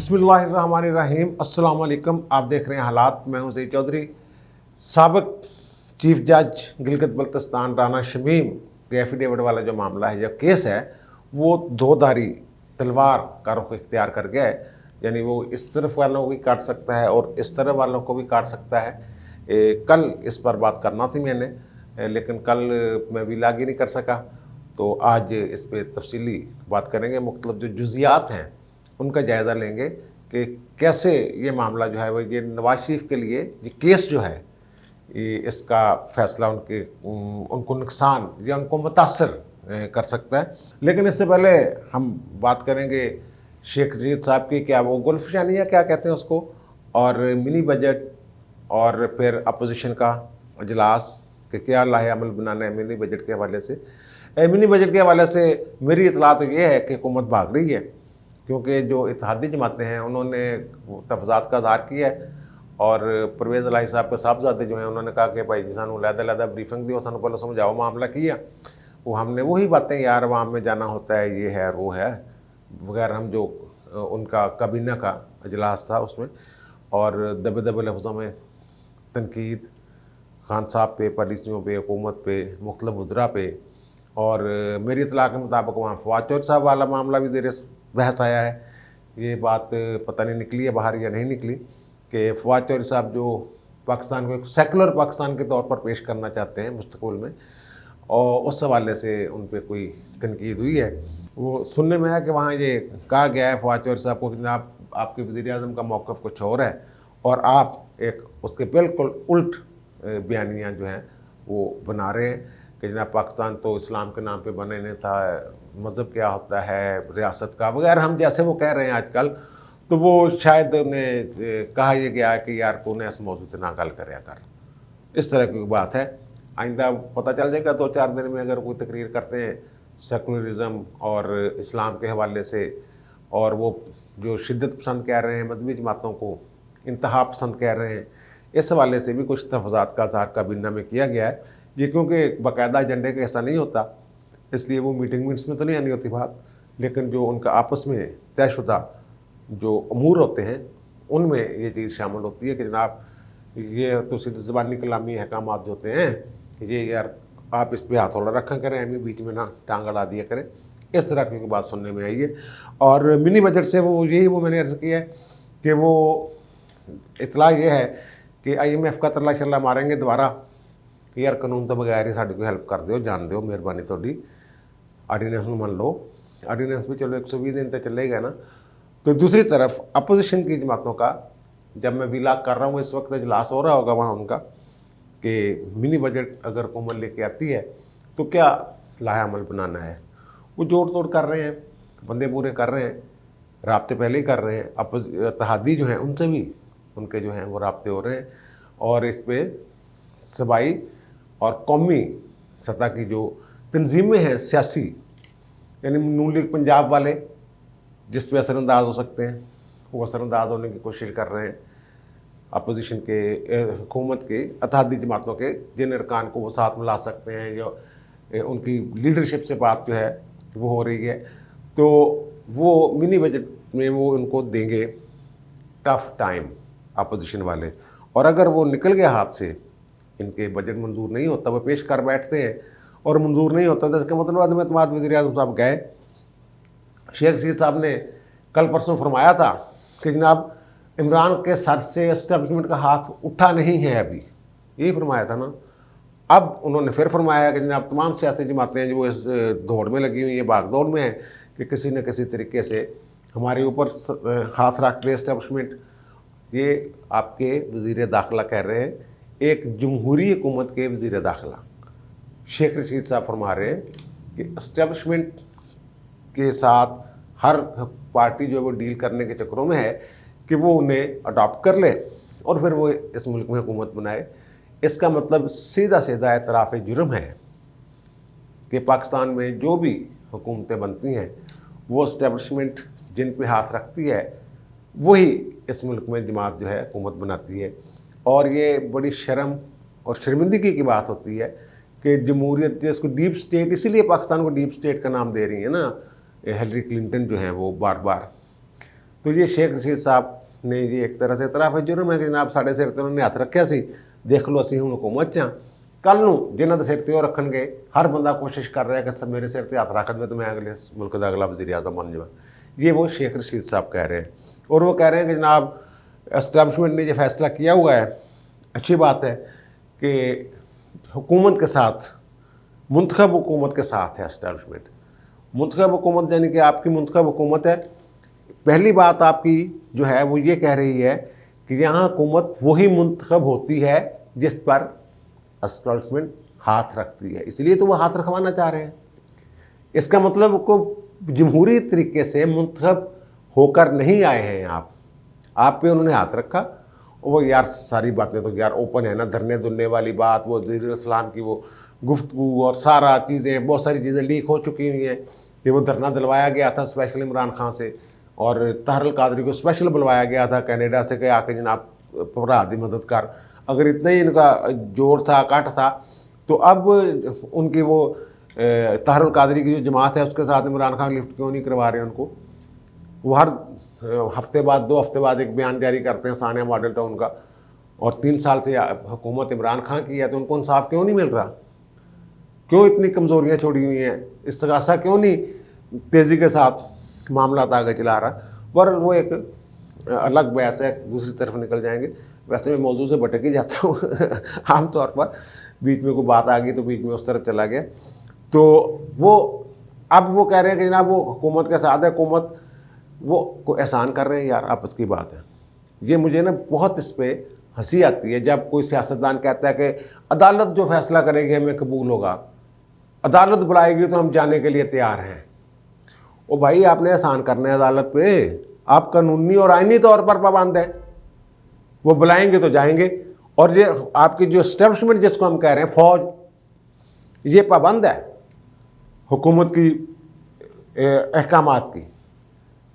बिस्मिल्लाहिर्रहमानिर्रहीम। अस्सलाम वालेकुम। आप देख रहे हैं हालात। मैं हूं सईद चौधरी। साबिक चीफ जज गिलगित बल्तिस्तान राना शमीम के एफिडेविट वाला जो मामला है, जो केस है, वो दो-धारी तलवार का रुख इख्तियार कर गया है। यानी वो इस तरफ वालों को भी काट सकता है और इस तरफ वालों को भी काट सकता है। कल इस पर बात करना थी मैंने, लेकिन कल मैं विलाग ही नहीं कर सका, तो आज इस पर तफसीली बात करेंगे। मुख्तलिफ जो जुज़ियात हैं उनका जायज़ा लेंगे कि कैसे ये मामला जो है वो ये नवाज शरीफ के लिए ये केस जो है ये इसका फ़ैसला उनको नुकसान या उनको मुतासर कर सकता है। लेकिन इससे पहले हम बात करेंगे शेख रशीद साहब की, क्या वो गुलफशानी है, क्या कहते हैं उसको, और मिनी बजट और फिर अपोजिशन का अजलास कि क्या लाहे अमल बनाना है मिनी बजट के हवाले से। मिनी बजट के हवाले से मेरी इतला तो ये है कि हुकूमत भाग रही है, क्योंकि जो इत्तेहादी जमातें हैं उन्होंने तफजात का इज़हार किया है और परवेज़ इलाही साहब के साहबजादे जो हैं उन्होंने कहा कि भाई जी सानू लैदा ब्रीफिंग दी, सानू पहले समझाओ मामला किया। वो हमने वही बातें यार अवाम में जाना होता है, ये है वो है वगैरह, हम जो उनका काबीना का अजलास था उसमें, और दबे दबे लफ्ज़ों में तनकीद खान साहब पे, पॉलिसियों पे, हुकूमत पे, मुख्तलिफ वज़रा पे। और मेरी इतला के मुताबिक वहाँ फवाद चौधरी साहब वाला मामला भी ज़ेर बहस आया है। ये बात पता नहीं निकली है बाहर या नहीं निकली कि फवाद चौधरी साहब जो पाकिस्तान को एक सेकुलर पाकिस्तान के तौर पर पेश करना चाहते हैं मुस्तक़बिल में, और उस हवाले से उन पर कोई तनकीद हुई है। वो सुनने में है कि वहाँ ये कहा गया है फवाद चौधरी साहब को कि जनाब आपके वज़ीर-ए-आज़म का मौक़िफ़ कुछ और है और आप एक उसके बिल्कुल उल्ट बयानियाँ जो हैं वो बना रहे हैं कि जनाब पाकिस्तान तो इस्लाम के नाम पे बने नहीं था, मज़हब क्या होता है, रियासत का वगैरह, हम जैसे वो कह रहे हैं आजकल। तो वो शायद उन्हें कहा यह गया है कि यार तूने इस मौजूद से ना गल करया कर, इस तरह की बात है। आइंदा पता चल जाएगा 2-4 दिन में अगर कोई तकरीर करते हैं सेकुलरिज़म और इस्लाम के हवाले से, और वो जो शिद्दत पसंद कह रहे हैं, मजहबी जमातों को इंतहा पसंद कह रहे हैं, इस हवाले से भी कुछ तफजात का इज़हार काबीना में किया गया है। ये क्योंकि बाकायदा एजेंडे का ऐसा नहीं होता, इसलिए वो मीटिंग मिनट्स में तो नहीं आनी होती बात, लेकिन जो उनका आपस में तयशुदा जो अमूर होते हैं उनमें ये चीज़ शामिल होती है कि जनाब ये तो सीधे ज़बानी कलामी अहकामात जो होते हैं कि ये यार आप इस पर हथौड़ा रखा करें, हमें बीच में ना टांग अड़ा दिया करें, इस तरह की बात सुनने में आई है। और मिनी बजट से वो मैंने अर्ज़ किया है कि वो इतला ये है कि IMF का तरला शरला मारेंगे दोबारा कि यार कानून तो बगैर ही साड़ी को हेल्प कर दो, जान दो, मेहरबानी थोड़ी, आर्डीनेंस मान लो। आर्डीनेंस भी चलो 120 दिन तक चलेगा ना। तो दूसरी तरफ अपोजिशन की जमातों का, जब मैं विलाग कर रहा हूँ इस वक्त इजलास हो रहा होगा वहाँ उनका, कि मिनी बजट अगर हुकूमत लेके आती है तो क्या लाहे अमल बनाना है। वो जोड़ तोड़ कर रहे हैं, बंदे पूरे कर रहे हैं, राब्ते पहले ही कर रहे हैं। इत्तेहादी जो हैं उनसे भी उनके जो हैं वो राब्ते हो रहे हैं, और इस पर सूबाई और कौमी सतह की जो तंजीमें हैं सियासी, यानी नून लीग पंजाब वाले जिस पे असरअंदाज हो सकते हैं वो असरअंदाज होने की कोशिश कर रहे हैं। अपोजिशन के हुकूमत के इत्तेहादी जमातों के जिन अरकान को वो साथ मिला सकते हैं, जो उनकी लीडरशिप से बात जो है वो हो रही है, तो वो मिनी बजट में वो उनको देंगे टफ टाइम अपोजिशन वाले। और अगर वो निकल गया हाथ से, इनके बजट मंजूर नहीं होता, वो पेश कर बैठते हैं और मंजूर नहीं होता, तो इसका मतलब आदम एतमाद वज़ीर-ए-आज़म साहब गए। शेख रशीद साहब ने कल परसों फरमाया था कि जनाब इमरान के सर से एस्टेब्लिशमेंट का हाथ उठा नहीं है, अभी यही फरमाया था ना। अब उन्होंने फिर फरमाया कि जनाब तमाम सियासी जमातें जो इस दौड़ में लगी हुई है, भाग दौड़ में है कि किसी न किसी तरीके से हमारे ऊपर हाथ रख दे एस्टेब्लिशमेंट। ये आपके वज़ीर दाखिला कह रहे हैं, एक जमहूरी हुकूमत के वज़ीर दाखिला शेख रशीद साहब फरमा रहे हैं कि एस्टेब्लिशमेंट के साथ हर पार्टी जो है वो डील करने के चक्करों में है कि वो उन्हें अडॉप्ट कर ले और फिर वो इस मुल्क में हुकूमत बनाए। इसका मतलब सीधा सीधा एतराफ़ जुर्म है कि पाकिस्तान में जो भी हुकूमतें बनती हैं वो एस्टेब्लिशमेंट जिन पे हाथ रखती है वही इस मुल्क में जमात जो है हुकूमत बनाती है। और ये बड़ी शर्म और शर्मिंदगी की बात होती है कि जमहूरियत जिसको डीप स्टेट, इसीलिए पाकिस्तान को डीप स्टेट का नाम दे रही है ना हिलरी क्लिंटन जो हैं वो बार बार, तो ये शेख रशीद साहब ने जी एक तरह से तराफ जुर्म है कि जनाब साढ़े सिर से उन्होंने हथ रखा सी, देख लो असी हूँ हुकूमत हाँ, कल नूं जिन्हों के सिर से वो रखणगे, हर बंदा कोशिश कर रहा है कि सब मेरे सिर से हथ रख दे तो मैं अगले मुल्क का अगला वज़ीर आज़म बन जाऊँ। ये वो शेख रशीद साहब कह रहे हैं। और वो कह रहे हैं कि जनाब एस्टैब्लिशमेंट ने जो फैसला किया हुआ है, अच्छी बात है कि हुकूमत के साथ, मुंतखब हुकूमत के साथ है एस्टैब्लिशमेंट। मुंतखब हुकूमत यानी कि आपकी मुंतखब हुकूमत है। पहली बात आपकी जो है वो ये कह रही है कि यहाँ हुकूमत वही मुंतखब होती है जिस पर एस्टैब्लिशमेंट हाथ रखती है, इसलिए तो वो हाथ रखवाना चाह रहे हैं। इसका मतलब को जमहूरी तरीके से मुंतखब होकर नहीं आए हैं आप पे उन्होंने हाथ रखा। और वो यार सारी बातें तो यार ओपन है ना, धरने धुलने वाली बात, वो वज़ीर इस्लाम की वो गुफ्तगू और सारा चीज़ें, बहुत सारी चीज़ें लीक हो चुकी हुई हैं कि वो धरना दिलवाया गया था स्पेशल इमरान खान से, और ताहिर अल कादरी को स्पेशल बुलवाया गया था कनाडा से कि आके जनाब भरा दी मदद कर। अगर इतना ही इनका जोर था, काट था, तो अब उनकी वो ताहिर अल कादरी की जो जमात है उसके साथ इमरान खान लिफ्ट क्यों नहीं करवा रहे उनको। वो हर हफ्ते बाद, 2 हफ्ते बाद एक बयान जारी करते हैं सानिया मॉडल टाउन का, और 3 साल से हुकूमत इमरान खान की है, तो उनको इंसाफ क्यों नहीं मिल रहा? क्यों इतनी कमज़ोरियाँ छोड़ी हुई हैं? इस्तगासा क्यों नहीं तेज़ी के साथ मामला आगे चला रहा? पर वो एक अलग बहस है, दूसरी तरफ निकल जाएंगे। वैसे मैं मौजू से भटक ही जाता हूँ आम तौर पर, बीच में कोई बात आ गई तो बीच में उस तरफ चला गया। तो वो अब वो कह रहे हैं कि जनाब वो हुकूमत के साथ है, हुकूमत वो को एहसान कर रहे हैं। यार आपस की बात है ये, मुझे ना बहुत इस पर हंसी आती है जब कोई सियासतदान कहता है कि अदालत जो फैसला करेगी हमें कबूल होगा, अदालत बुलाएगी तो हम जाने के लिए तैयार हैं। ओ भाई आपने एहसान करना है अदालत पे, आप कानूनी और आईनी तौर पर पाबंद है, वो बुलाएंगे तो जाएंगे। और ये आपकी जो एस्टैब्लिशमेंट जिसको हम कह रहे हैं फौज, ये पाबंद है हुकूमत की अहकामात की।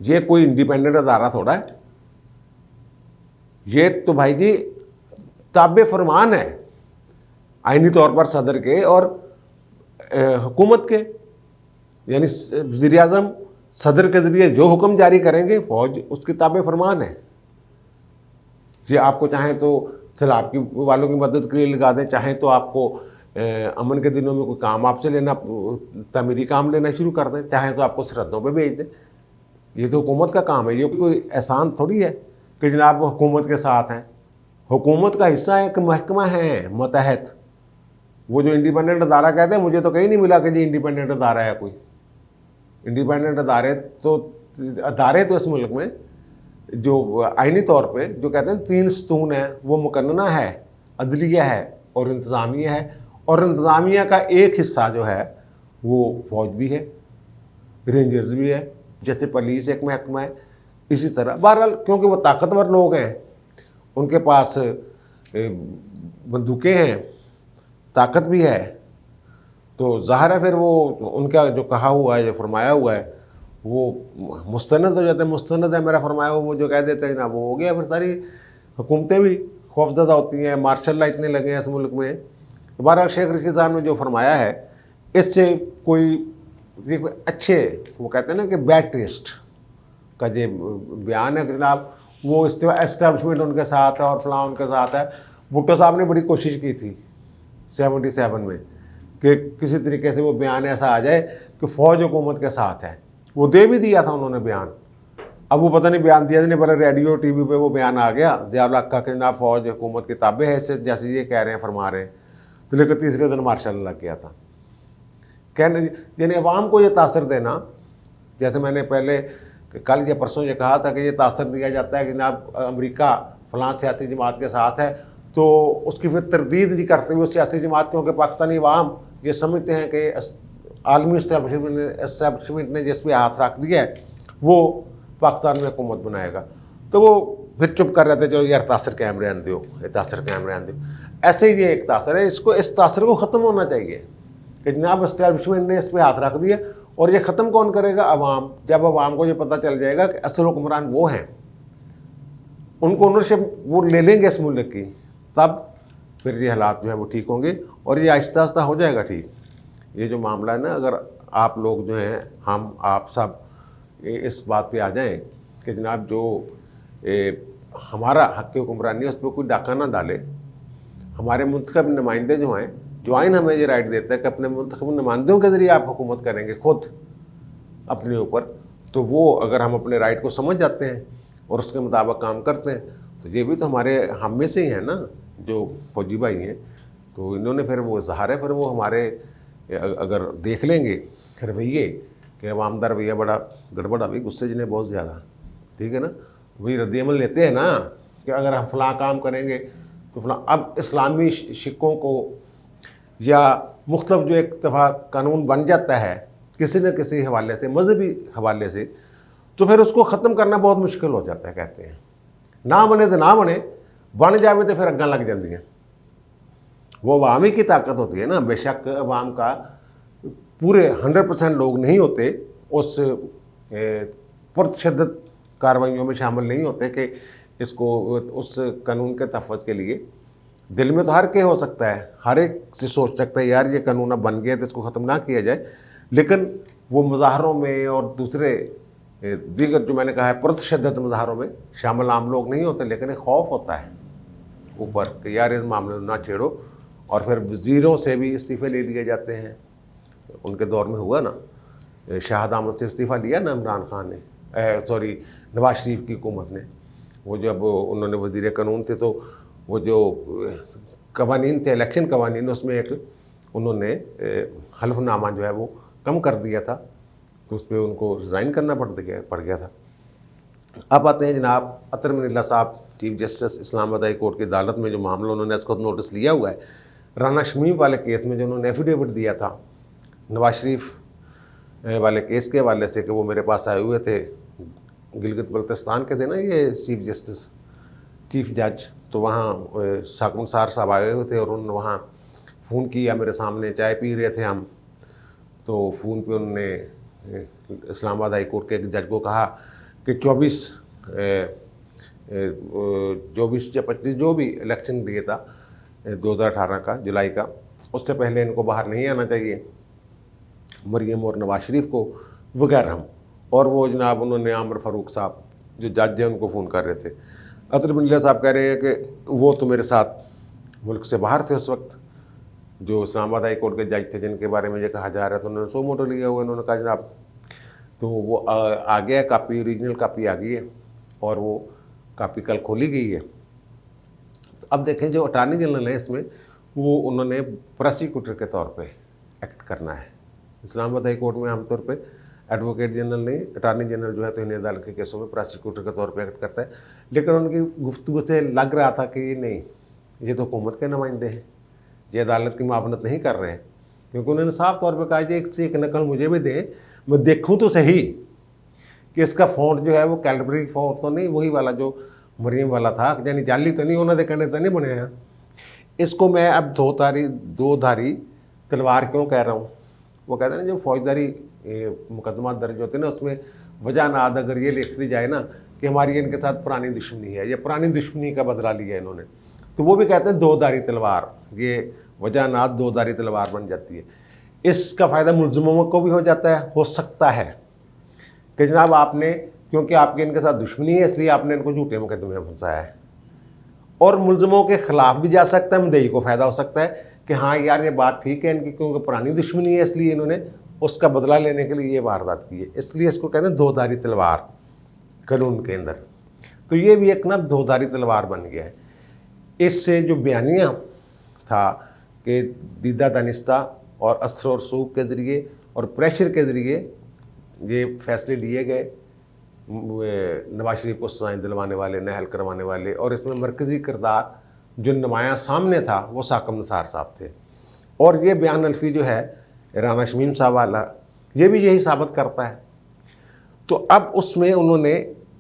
ये कोई इंडिपेंडेंट अदारा थोड़ा है, ये तो भाई जी ताबे फरमान है आईनी तौर पर सदर के और हुकूमत के, यानी वज़ीर आज़म सदर के ज़रिए जो हुक्म जारी करेंगे फौज उसकी ताबे फरमान है। ये आपको चाहें तो सैलाब की वालों की मदद के लिए लगा दें, चाहें तो आपको अमन के दिनों में कोई काम आपसे लेना, तमीरी काम लेना शुरू कर दें, चाहें तो आपको सरहदों पे भेज दें। ये तो हुकूमत का काम है, ये कोई एहसान थोड़ी है कि जनाब हुकूमत के साथ हैं। हुकूमत का हिस्सा एक महकमा है मतहत, वो जो इंडिपेंडेंट अदारा कहते हैं, मुझे तो कहीं नहीं मिला कि जी इंडिपेंडेंट अदारा है कोई। इंडिपेंडेंट अदारे तो इस मुल्क में जो आइनी तौर पे जो कहते हैं 3 सतून है, वो मुकन्नना है, अदलिया है और इंतज़ामिया है। और इंतज़ामिया का एक हिस्सा जो है वो फौज भी है, रेंजर्स भी है, जैसे पुलिस एक महकमा है। इसी तरह बहरहाल क्योंकि वो ताकतवर लोग हैं, उनके पास बंदूकें हैं, ताकत भी है, तो ज़ाहिर है फिर वो उनका जो कहा हुआ है, जो फरमाया हुआ है, वो मुस्तनद हो जाता है। मुस्तनद है मेरा फरमाया हुआ, वो जो कह देते हैं ना वो हो गया। फिर सारी हुकूमतें भी खौफजदा होती हैं, मार्शल लॉ इतने लगे हैं इस मुल्क में। तो बहरहाल शेख रशीद साहब ने जो फरमाया है, इससे कोई अच्छे, वो कहते हैं ना कि बैड टेस्ट का जो बयान है कि जनाब वो एस्टैब्लिशमेंट उनके साथ है और फलां उनके साथ है। भुट्टो साहब ने बड़ी कोशिश की थी 77 में कि किसी तरीके से वो बयान ऐसा आ जाए कि फ़ौज हुकूमत के साथ है। वो दे भी दिया था उन्होंने बयान, अब वो पता नहीं बयान दिया नहीं, पहले रेडियो टीवी पे वो बयान आ गया ज़िया का कि जनाब फ़ौज हुकूमत की ताबे है, इससे जैसे ये कह रहे हैं फरमा रहे हैं। तो लेकिन तीसरे दिन मार्शल लग गया था। कहने यानी अवाम को ये तासर देना, जैसे मैंने पहले कल या परसों ये कहा था कि ये तासर दिया जाता है कि जनाब अमेरिका फ़लाँ सियासी जमात के साथ है, तो उसकी फिर तरदीद नहीं करते हुए सियासी जमात, क्योंकि पाकिस्तानी अवाम ये समझते हैं कि आलमी इस्टेब्लिशमेंट ने जिस पे हाथ रख दिया है वो पाकिस्तान में हुकूमत बनाएगा। तो वो फिर चुप कर रहे थे, चलो यार तासर कैम रहने दो, तासर कैम रहने दो। ऐसे ही ये एक तासर है, इसको इस तासर को ख़त्म होना चाहिए कि जनाब इस्टेब्लिशमेंट ने इस पर हाथ रख दिया। और ये ख़त्म कौन करेगा? अवाम। जब अवाम को ये पता चल जाएगा कि असल हुक्मरान वो हैं, उनको ओनरशिप वो ले लेंगे इस मुल्क की, तब फिर ये हालात जो है वो ठीक होंगे और ये आहिस्ता आहिस्ता हो जाएगा ठीक। ये जो मामला है ना, अगर आप लोग जो हैं, हम आप सब इस बात पे आ जाएं कि जनाब जो हमारा हक़ हुक्मरानी है उस पर कोई डाका ना डाले। हमारे मुंतखब नुमाइंदे जो हैं, जो आइन हमें ये राइट देता है कि अपने मुंतखब नुमाइंदों के ज़रिए आप हुकूमत करेंगे खुद अपने ऊपर, तो वो अगर हम अपने राइट को समझ जाते हैं और उसके मुताबिक काम करते हैं, तो ये भी तो हमारे हम में से ही हैं ना जो फौजी भाई हैं। तो इन्होंने फिर वो ज़ाहिर है फिर वो हमारे अगर देख लेंगे रवैये कि अवाम दा रवैया बड़ा गड़बड़ अभी गुस्से जिन्हें बहुत ज़्यादा, ठीक है ना, वही रद्द-ए-अमल लेते हैं ना कि अगर हम फ़लाँ काम करेंगे तो फ़लाँ। अब इस्लामी शिक्कों को या मुख्तलिफ जो एक दफ़ा कानून बन जाता है किसी न किसी हवाले से, मजहबी हवाले से, तो फिर उसको ख़त्म करना बहुत मुश्किल हो जाता है। कहते हैं ना बने तो ना बने, बन जाए तो फिर अग्गां लग जाती हैं। वो अवामी की ताकत होती है ना। बेशक अवाम का पूरे 100% लोग नहीं होते उस पुरतशद्दद कार्रवाइयों में शामिल नहीं होते कि इसको उस कानून के तहफ़्फ़ुज़ के लिए। दिल में तो हर के हो सकता है, हर एक से सोच सकता है यार ये कानून अब बन गया तो इसको ख़त्म ना किया जाए, लेकिन वो मुज़ाहरों में और दूसरे दीगर जो मैंने कहा है पुरतशद्दद मुज़ाहरों में शामिल आम लोग नहीं होते, लेकिन एक खौफ होता है ऊपर कि यार इस मामले में ना छेड़ो। और फिर वज़ीरों से भी इस्तीफ़े ले लिए जाते हैं। उनके दौर में हुआ ना, शाहिद अहमद से इस्तीफ़ा लिया ना इमरान खान ने, सॉरी नवाज शरीफ की हुकूमत ने। वो जब उन्होंने वज़ीर कानून थे तो वो जो कवानीन थे, इलेक्शन कवानीन, उसमें एक उन्होंने हल्फनामा जो है वो कम कर दिया था, तो उस पर उनको रिज़ाइन करना पड़ गया था। अब आते हैं जनाब अतर मनीला साहब, chief justice Islamabad high court की अदालत में जो मामला उन्होंने इसको नोटिस लिया हुआ है, राना शमीम वाले केस में जो उन्होंने एफिडेविट दिया था नवाज शरीफ वाले केस के हवाले से कि वो मेरे पास आए हुए थे, गिलगित बल्तिस्तान के थे ना ये चीफ जज, तो वहाँ साकुन सार साहब आए हुए थे और उन्होंने वहाँ फ़ोन किया मेरे सामने, चाय पी रहे थे हम, तो फ़ोन पे उन्होंने इस्लामाबाद हाई कोर्ट के एक जज को कहा कि 24 या 25 जो भी इलेक्शन दिया था 2018 का जुलाई का, उससे पहले इनको बाहर नहीं आना चाहिए, मरियम और नवाज शरीफ को वगैरह। और वो जनाब उन्होंने आमिर फ़ारूक साहब जो जज हैं उनको फ़ोन कर रहे थे। अतर मनीला साहब कह रहे हैं कि वो तो मेरे साथ मुल्क से बाहर थे उस वक्त, जो इस्लामाबाद हाई कोर्ट के जज थे जिनके बारे में ये कहा जा रहा था, उन्होंने सो मोटो लिया हुआ। उन्होंने कहा जनाब तो वो आ गया कापी, ओरिजिनल कापी आ गई है और वो कापी कल खोली गई है। तो अब देखें जो अटॉर्नी जनरल है इसमें, वो उन्होंने प्रोसिक्यूटर के तौर पे एक्ट करना है। इस्लामाबाद हाई कोर्ट में आमतौर पे एडवोकेट जनरल नहीं, अटॉर्नी जनरल जो है तो इन्हें अदालत के केसों में प्रोसिक्यूटर के तौर पे एक्ट करता है। लेकिन उनकी गुफ्तगू से लग रहा था कि नहीं, ये तो हुकूमत के नुमाइंदे हैं, ये अदालत की मुआवनत नहीं कर रहे हैं, क्योंकि उन्होंने साफ तौर पर कहा कि एक से एक नकल मुझे भी दें, मैं देखूँ तो सही कि इसका फ़ॉन्ट जो है वो कैलबरी फ़ॉन्ट तो नहीं वही वाला जो मरियम वाला था, यानी जाली तो नहीं, उन्होंने कहने तो नहीं बने हैं। इसको मैं अब दो धारी तलवार क्यों कह रहा हूँ? वो कहते हैं ना जो फौजदारी मुकदमा दर्ज होते हैं ना, उसमें वजह नाद अगर ये लिख दी जाए ना कि हमारी इनके साथ पुरानी दुश्मनी है या पुरानी दुश्मनी का बदला लिया इन्होंने, तो वो भी कहते हैं दो धारी तलवार, ये वजह नाद दो धारी तलवार बन जाती है। इसका फ़ायदा मुल्ज़िमों को भी हो जाता है, हो सकता है कि जनाब आपने, क्योंकि आपकी इनके साथ दुश्मनी है इसलिए आपने इनको झूठे मुकदमे में फंसाया है, और मुल्ज़िमों के ख़िलाफ़ भी जा सकता है, मुद्दई को फ़ायदा हो सकता है कि हाँ यार ये बात ठीक है इनकी, क्योंकि पुरानी दुश्मनी है इसलिए इन्होंने उसका बदला लेने के लिए ये वारदात की है, इसलिए इसको कहते हैं दो धारी तलवार कानून के अंदर। तो ये भी एक ना दो धारी तलवार बन गया है। इससे जो बयानिया था कि दीदा दानिस्ता और असर और सूख के ज़रिए और प्रेशर के ज़रिए ये फैसले लिए गए नवाज शरीफ को सजाएं दिलवाने वाले, नहल करवाने वाले, और इसमें मरकज़ी किरदार जो नुमायाँ सामने था वो साकम निसार साहब थे। और ये बयान अल्फी जो है राना शमीम साहब वाला, ये भी यही साबित करता है। तो अब उसमें उन्होंने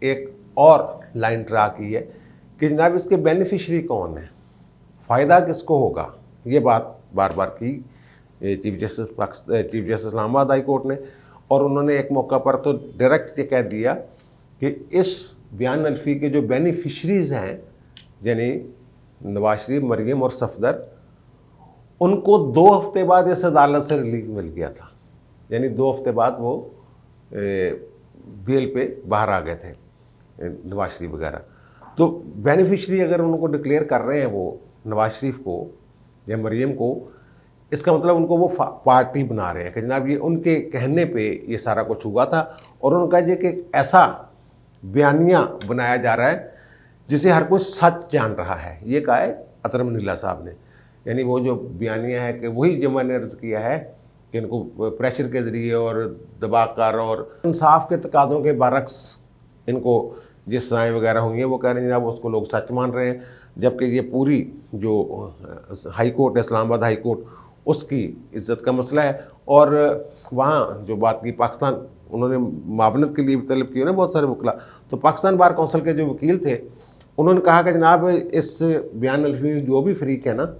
एक और लाइन ड्रा की है कि जनाब इसके बेनिफिशरी कौन है, फ़ायदा किसको होगा। ये बात बार बार की chief justice Islamabad high court ने, और उन्होंने एक मौका पर तो डायरेक्ट ये कह दिया कि इस बयान अल्फी के जो बेनिफिशरीज़ हैं, यानी नवाज शरीफ, मरियम और सफदर, उनको 2 हफ्ते बाद इस अदालत से रिलीफ मिल गया था, यानी 2 हफ्ते बाद वो बेल पे बाहर आ गए थे। नवाज शरीफ वगैरह। तो बेनिफिशरी अगर उनको डिक्लेयर कर रहे हैं वो नवाज शरीफ को या मरीम को, इसका मतलब उनको वो पार्टी बना रहे हैं कि जनाब ये उनके कहने पे ये सारा कुछ हुआ था। और उनका ये कि ऐसा बयानिया बनाया जा रहा है जिसे हर कोई सच जान रहा है, ये कहा है अतरम नीला साहब ने। यानी वो जो बयानिया है कि वही जो मैंने अर्ज़ किया है कि इनको प्रेशर के ज़रिए और दबाकर और इंसाफ के तकाज़ों के बरक्स इनको जिस सज़ाएँ वगैरह हुई हैं वो कह रहे हैं जनाब उसको लोग सच मान रहे हैं। जबकि ये पूरी जो हाई कोर्ट है, इस्लामाबाद हाई कोर्ट, उसकी इज़्ज़त का मसला है। और वहाँ जो बात की पाकिस्तान, उन्होंने मावनत के लिए भी तलब की ना बहुत सारे वकला, तो पाकिस्तान बार कौंसिल के जो वकील थे उन्होंने कहा कि जनाब इस बयान अल्फी में जो भी फरीक है ना,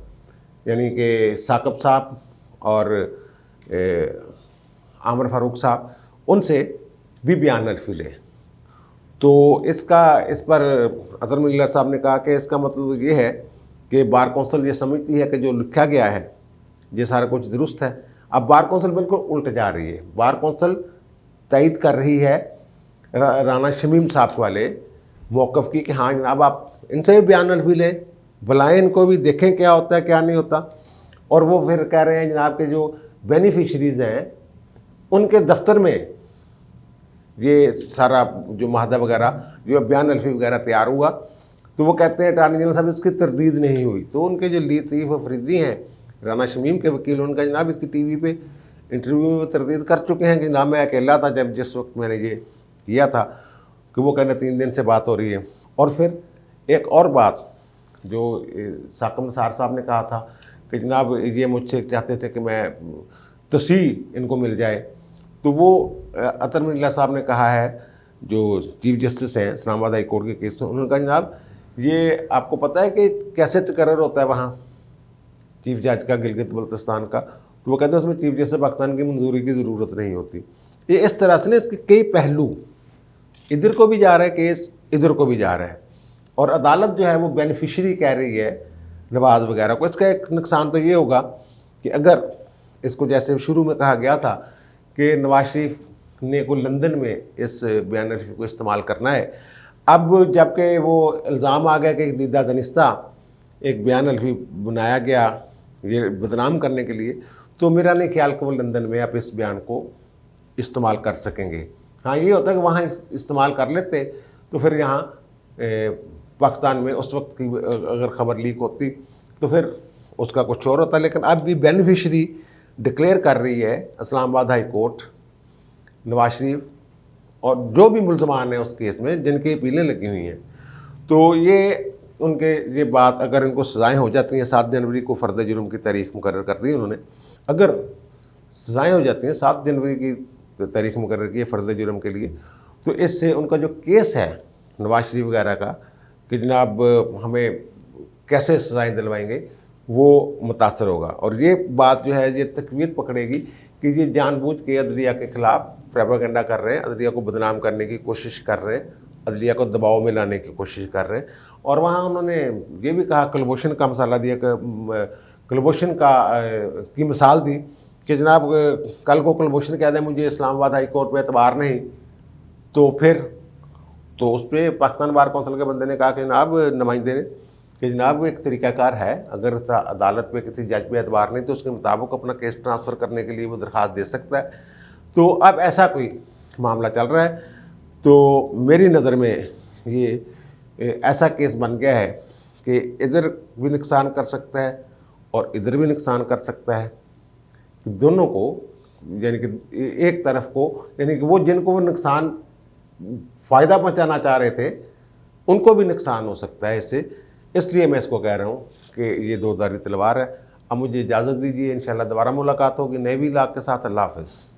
यानी कि साकब साहब और आमिर फ़ारूक साहब, उनसे भी बयान अल्फी ले। तो इस पर अतरम नीला साहब ने कहा कि इसका मतलब ये है कि बार कौंसिल ये समझती है कि जो लिखा गया है ये सारा कुछ दुरुस्त है। अब बार कौंसिल बिल्कुल उल्ट जा रही है। बार कौंसिल तईद कर रही है राना शमीम साहब वाले मौक़िफ़ की कि हाँ जनाब आप इनसे भी बयान अल्फी लें, बुलाएँ इनको भी, देखें क्या होता है क्या नहीं होता। और वो फिर कह रहे हैं जनाब के जो बेनिफिशरीज़ हैं उनके दफ्तर में ये सारा जो माहदा वगैरह जो बयान अल्फी वगैरह तैयार हुआ, तो वो कहते हैं अटॉर्नी जनरल साहब इसकी तरदीद नहीं हुई। तो उनके जो लतीफ़ अफरीदी हैं राना शमीम के वकील, उनका जनाब इसकी टीवी पे इंटरव्यू में तरदीद कर चुके हैं कि जनाब मैं अकेला था जब जिस वक्त मैंने ये किया था, कि वो कहना 3 दिन से बात हो रही है। और फिर एक और बात जो साकब निसार साहब ने कहा था कि जनाब ये मुझसे चाहते थे कि मैं तस्वीर इनको मिल जाए, तो वो अतरम नीला साहब ने कहा है जो चीफ जस्टिस हैं इस्लामाबाद हाई कोर्ट के केस में, उन्होंने कहा जनाब ये आपको पता है कि कैसे तकर्रर होता है वहाँ चीफ जज का गिलगित बल्तिस्तान का। तो वो कहते हैं उसमें चीफ जस्टिस पाकिस्तान की मंजूरी की ज़रूरत नहीं होती। ये इस तरह से ना इसके कई पहलू, इधर को भी जा रहा है केस, इधर को भी जा रहा है। और अदालत जो है वो बेनिफिशरी कह रही है नवाज़ वगैरह को। इसका एक नुकसान तो ये होगा कि अगर इसको जैसे शुरू में कहा गया था कि नवाज शरीफ ने को लंदन में इस बयान अल्फी को इस्तेमाल करना है, अब जबकि वो इल्ज़ाम आ गया कि दीदा दनिस्ता एक बयान अल्फी बनाया गया ये बदनाम करने के लिए, तो मेरा नहीं ख्याल कि वो लंदन में आप इस बयान को इस्तेमाल कर सकेंगे। हाँ ये होता है कि वहाँ इस्तेमाल कर लेते तो फिर यहाँ पाकिस्तान में उस वक्त की अगर ख़बर लीक होती तो फिर उसका कुछ और होता। लेकिन अब भी बेनिफिशरी डिक्लेयर कर रही है इस्लामाबाद हाई कोर्ट नवाज शरीफ और जो भी मुल्ज़मान हैं उस केस में जिनकी अपीलें लगी हुई हैं। तो ये उनके ये बात अगर इनको सज़ाएँ हो जाती हैं, 7 जनवरी को फ़र्द जुर्म की तारीख़ मुकर्रर कर दी उन्होंने, अगर सज़ाएँ हो जाती हैं 7 जनवरी की तारीख़ मुकर्रर की है फ़र्द जुर्म के लिए, तो इससे उनका जो केस है नवाज शरीफ वगैरह का कि जनाब हमें कैसे सज़ाएँ दिलवाएंगे, वो मुतासर होगा। और ये बात जो है ये तक़वीत पकड़ेगी कि ये जानबूझ के अदलिया के ख़िलाफ़ प्रोपेगेंडा कर रहे हैं, अदलिया को बदनाम करने की कोशिश कर रहे हैं, अदलिया को दबाव में लाने की कोशिश कर रहे हैं। और वहाँ उन्होंने ये भी कहा, कुलभूषण का मसाला दिया, कुलभूषण की मिसाल दी कि जनाब कल को कुलभूषण कह दें मुझे इस्लामाबाद हाई कोर्ट पे एतबार नहीं, तो फिर तो उस पर पाकिस्तान बार कौंसिल के बंदे ने कहा कि जनाब नुमाइंदे ने कि जनाब एक तरीक़ाकार है, अगर अदालत पे किसी जज पे एतबार नहीं तो उसके मुताबिक अपना केस ट्रांसफ़र करने के लिए वो दरख्वास्त दे सकता है। तो अब ऐसा कोई मामला चल रहा है। तो मेरी नज़र में ये ऐसा केस बन गया है कि इधर भी नुकसान कर सकता है और इधर भी नुकसान कर सकता है, कि दोनों को, यानी कि एक तरफ को, यानी कि वो जिनको वो नुकसान फ़ायदा पहुंचाना चाह रहे थे उनको भी नुकसान हो सकता है इससे। इसलिए मैं इसको कह रहा हूँ कि ये दो धारी तलवार है। अब मुझे इजाज़त दीजिए, इंशाल्लाह दोबारा मुलाकात होगी नए व्लॉग के साथ। अल्लाह हाफ़िज़।